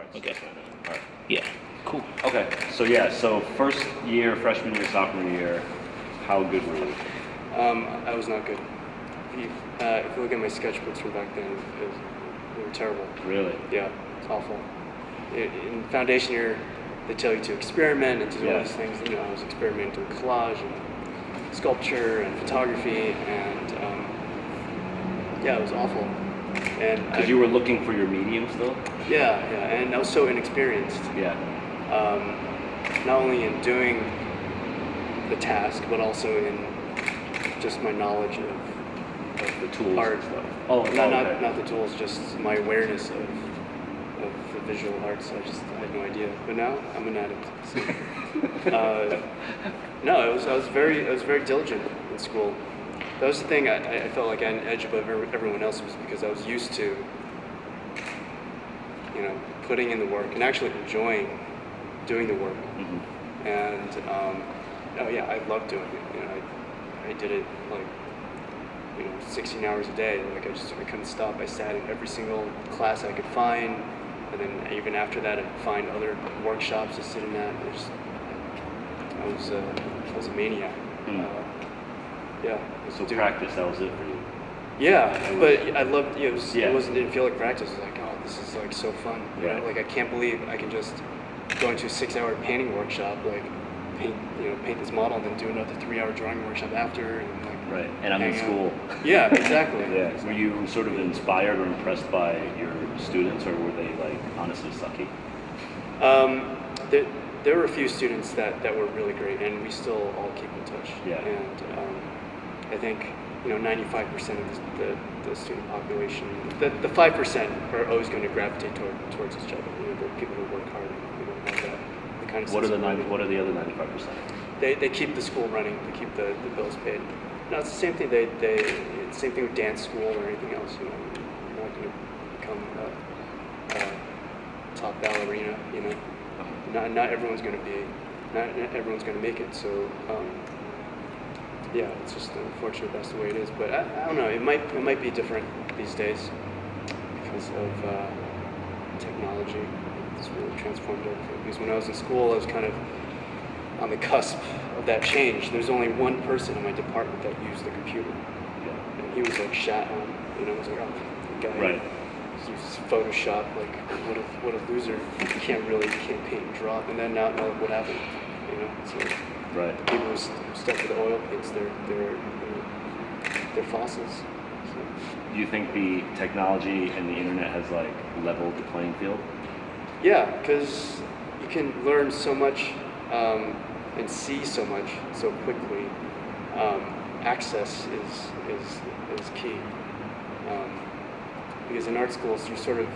arts. Okay. All right. Yeah. Cool. Okay. So first year, freshman year, sophomore year, how good were you? I was not good. If you look at my sketchbooks from back then, they were terrible. Really? Yeah, it's awful. In foundation year, they tell you to experiment and to do all these things. You know, I was experimenting with collage and sculpture and photography, and yeah, it was awful. And Because you were looking for your medium still? Yeah, and I was so inexperienced. Yeah. Not only in doing the task, but also in just my knowledge of The tools art. and stuff. Oh, Not the tools, just my awareness of the visual arts. I had no idea. But now I'm an addict. So, no, I was very diligent in school. That was the thing. I felt like I had an edge above everyone else, was because I was used to, you know, putting in the work and actually enjoying doing the work. Mm-hmm. And oh yeah, I loved doing it. You know, I did it like, you know, 16 hours a day. Like I couldn't stop. I sat in every single class I could find, and then even after that, I'd find other workshops to sit in at. I was a maniac. Yeah. So practice, that was it for you? Yeah, but I loved it. Didn't feel like practice. It was like, oh, this is like so fun. You know, like I can't believe I can just go into a 6-hour painting workshop, like paint this model, and then do another 3-hour drawing workshop after, and like. Right, and I'm in school. Yeah, exactly. Yeah. Were you sort of inspired or impressed by your students, or were they like honestly sucky? There were a few students that were really great, and we still all keep in touch. Yeah. And I think 95% of the student population, the 5% are always going to gravitate towards each other. You know, the people who work hard, have that the kind of. What are the other 95%? They keep the school running. They keep the bills paid. No, it's the same thing. It's the same thing with dance school or anything else. You know, you're not going to become a top ballerina. You know, not everyone's going to make it. So. Yeah, it's just unfortunate that's the way it is. But I don't know. It might be different these days because of technology. It's really transformed everything. Because when I was in school, I was kind of on the cusp of that change. There's only one person in my department that used the computer, and he was like shat on. You know, I was like, oh, the guy uses Photoshop. Like, what a loser! Can't paint and draw. And then now look what happened. You know, so. Right. The people who stuck with the oil paints, they're fossils. So. Do you think the technology and the internet has like leveled the playing field? Yeah, because you can learn so much and see so much so quickly. Access is key. Because in art schools, you sort of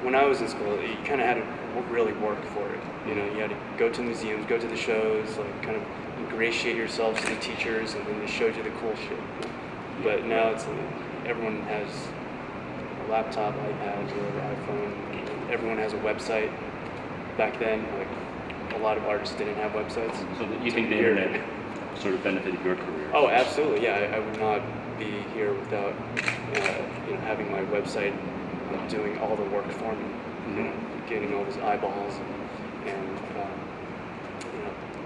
when I was in school, you kind of had to really work for it. You know, you had to go to museums, go to the shows, like kind of ingratiate yourselves to the teachers, and then they showed you the cool shit. But now it's like everyone has a laptop, iPad, or iPhone. Everyone has a website. Back then, like a lot of artists didn't have websites. So you think the internet sort of benefited your career? Oh, absolutely. Yeah, I would not be here without having my website doing all the work for me. You know, getting all those eyeballs and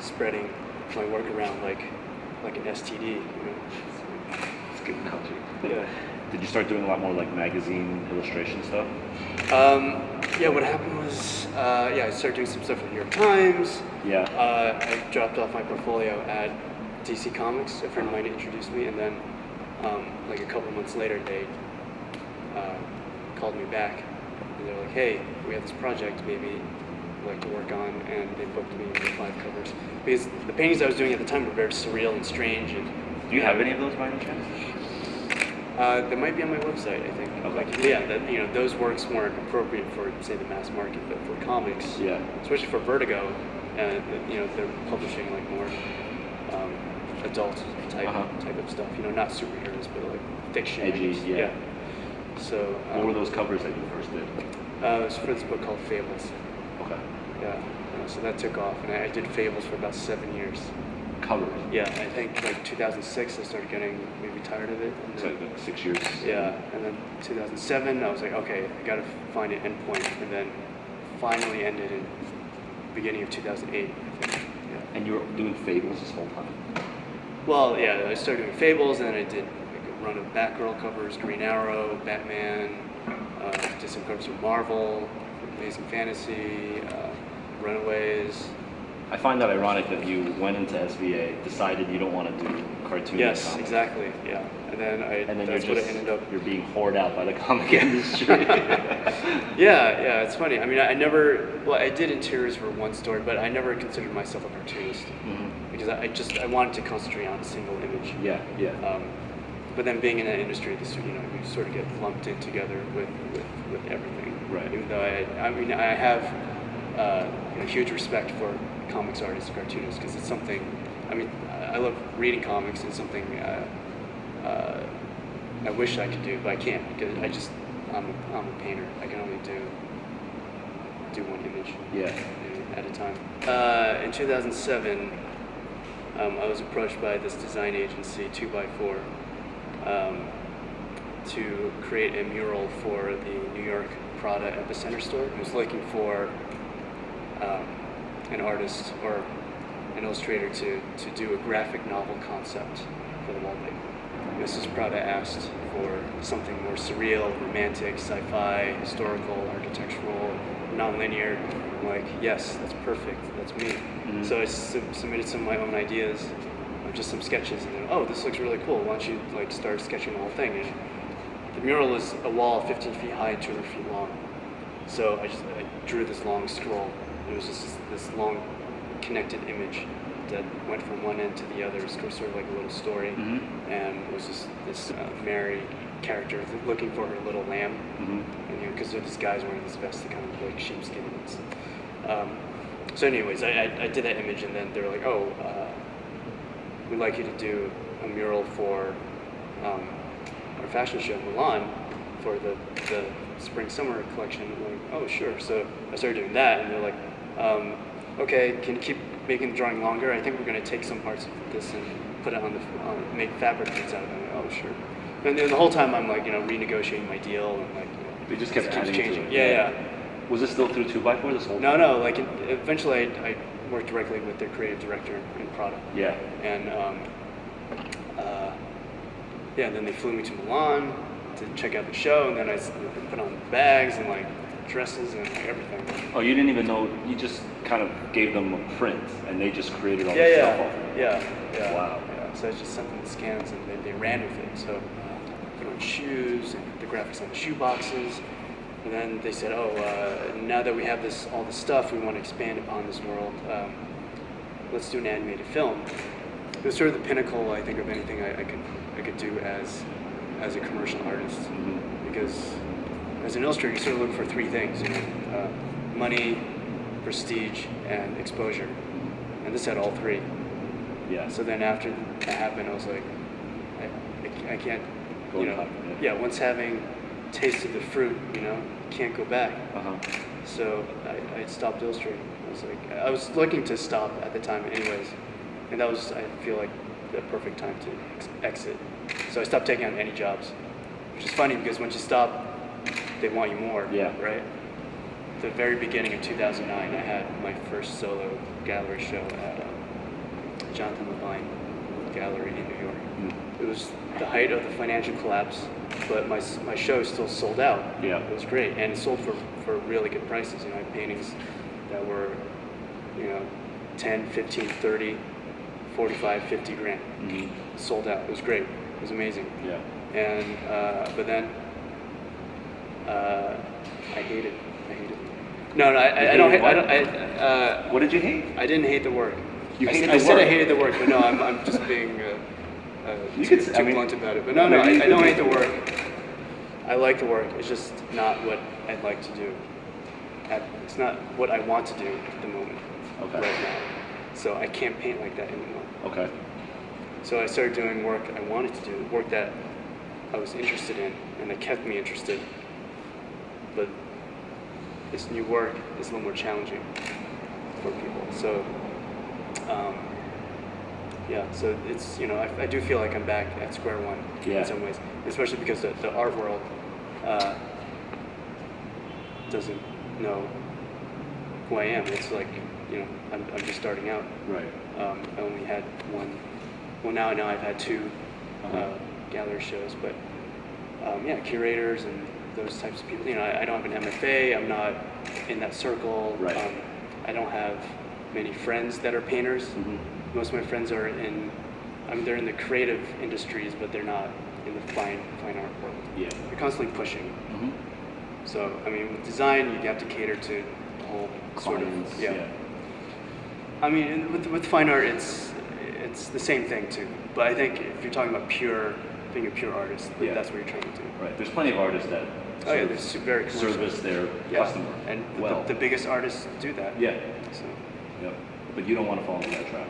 spreading my work around like an STD. You know, it's a good analogy. Yeah. Did you start doing a lot more like magazine illustration stuff? Yeah. What happened was, I started doing some stuff for the New York Times. Yeah. I dropped off my portfolio at DC Comics. A friend of mine introduced me, and then like a couple months later, they called me back. And they're like, hey, we have this project maybe you'd like to work on, and they booked me for 5 covers. Because the paintings I was doing at the time were very surreal and strange. And do you have any of those by any chance? They might be on my website, I think. Okay. Those works weren't appropriate for, say, the mass market, but for comics, especially for Vertigo, they're publishing like more adult type of stuff. You know, not superheroes, but like fiction. Edgy, yeah. So. What were those covers that you first did? It was for this book called Fables. Okay. Yeah. So that took off, and I did Fables for about 7 years. covers. Yeah, I think like 2006 I started getting maybe tired of it. And So then, like 6 years. yeah, and then 2007 I was like, okay, I gotta find an endpoint, and then finally ended in beginning of 2008, I think. Yeah. And you were doing Fables this whole time. Well, yeah, I started doing Fables, and then I did like a run of Batgirl covers, Green Arrow, Batman, did some covers for Marvel, Amazing Fantasy, Runaways. I find that ironic that you went into SVA, decided you don't want to do cartoon. Yes, comics. exactly. Yeah, and then that's you're what I ended up. You're being whored out by the comic industry. Yeah, it's funny. I mean, I did interiors for one story, but I never considered myself a cartoonist because I wanted to concentrate on a single image. Yeah. But then being in that industry, you sort of get lumped in together with everything. Right. Even though I have huge respect for comics artists, cartoonists, because it's something. I mean, I love reading comics. It's something I wish I could do, but I can't because I'm a painter. I can only do one image at a time. In 2007, I was approached by this design agency, 2x4, to create a mural for the New York Prada Epicenter store. It was looking for an artist or an illustrator to do a graphic novel concept for the wallpaper. Mrs. Prada asked for something more surreal, romantic, sci-fi, historical, architectural, non-linear. I'm like, yes, that's perfect, that's me. Mm-hmm. So I submitted some of my own ideas, just some sketches, and then, oh, this looks really cool. Why don't you start sketching the whole thing? And the mural is a wall 15 feet high and 200 feet long. So I drew this long scroll. It was just this long connected image that went from one end to the other. It's sort of like a little story. Mm-hmm. And it was just this Mary character looking for her little lamb. Mm-hmm. And because this guy's wearing this vest that kind of like sheepskin. So anyways, I did that image, and then they were like, oh, we'd like you to do a mural for our fashion show in Milan for the spring-summer collection. I'm like, oh, sure. So I started doing that, and they're like, okay, can you keep making the drawing longer? I think we're going to take some parts of this and put it make fabric prints out of it. I'm like, oh, sure. And then the whole time I'm like, renegotiating my deal, and they just kept adding changing. To it. Yeah. Was it still through 2x4 this whole time? No. Eventually I worked directly with their creative director in Prada. Yeah. And then they flew me to Milan to check out the show, and then I put on bags and dresses and everything. Oh, you didn't even know? You just kind of gave them a print, and they just created all the stuff off of it. Yeah. Wow. Yeah. So I just sent them the scans, and they ran with it. So I put on shoes and the graphics on the shoe boxes. And then they said, now that we have all this stuff, we want to expand upon this world. Let's do an animated film. It was sort of the pinnacle, I think, of anything I could do as a commercial artist. Mm-hmm. Because as an illustrator, you sort of look for three things: money, prestige, and exposure. And this had all three. Yeah. So then after that happened, I was like, I can't, once having tasted the fruit, can't go back. Uh-huh. So I stopped illustrating. I was looking to stop at the time anyways, and that was, I feel like, the perfect time to exit. So I stopped taking on any jobs, which is funny because once you stop, they want you more. Yeah. Right? The very beginning of 2009, I had my first solo gallery show at Jonathan Levine Gallery in New York. Mm. It was the height of the financial collapse, but my show still sold out. Yeah. It was great, and it sold for really good prices. I had paintings that were, 10, 15, 30, 45, 50 grand. Mm-hmm. Sold out. It was great. It was amazing. Yeah. And but then I hate it. No, I don't. What did you hate? I didn't hate the work. I said I hated the work, but no, I'm just being too blunt about it. But no, I don't hate the work. I like the work. It's just not what I'd like to do. It's not what I want to do at the moment. Okay. Right now. So I can't paint like that anymore. Okay. So I started doing work I wanted to do, work that I was interested in, and that kept me interested. But this new work is a little more challenging for people. So Yeah, so it's, I do feel like I'm back at square one Yeah. in some ways, especially because the art world doesn't know who I am. It's like, I'm just starting out. Right. I only had one. Well, now I've had two gallery shows, but yeah, curators and those types of people. I don't have an MFA. I'm not in that circle. Right. I don't have many friends that are painters. Mm-hmm. Most of my friends are they're in the creative industries, but they're not in the fine art world. Yeah. They're constantly pushing. Mm-hmm. So, with design, you have to cater to the whole sort of, Clients, yeah. With fine art, it's the same thing too. But I think if you're talking about being a pure artist, Yeah. that's what you're trying to do. Right. There's plenty of artists that They're very commercial. service their Yeah. customer And well. the biggest artists do that. Yeah. So, Yep. But you don't want to fall into that trap.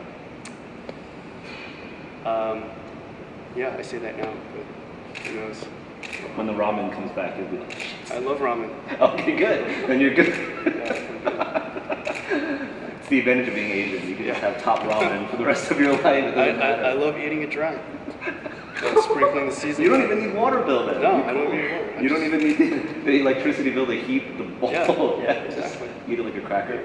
yeah, I say that now, but who knows? When the ramen comes back, you'll be like, I love ramen. okay, good. Then you're good. Yeah, I'm good. It's the advantage of being Asian. You can just Yeah. have top ramen for the rest of your life. It doesn't matter. I love eating it dry. Sprinkling the seasoning. You don't even need water bill then. No, You I don't cool. need water. You don't even need the electricity bill to heat the bowl. Yeah, Yeah, exactly. Just eat it like a cracker.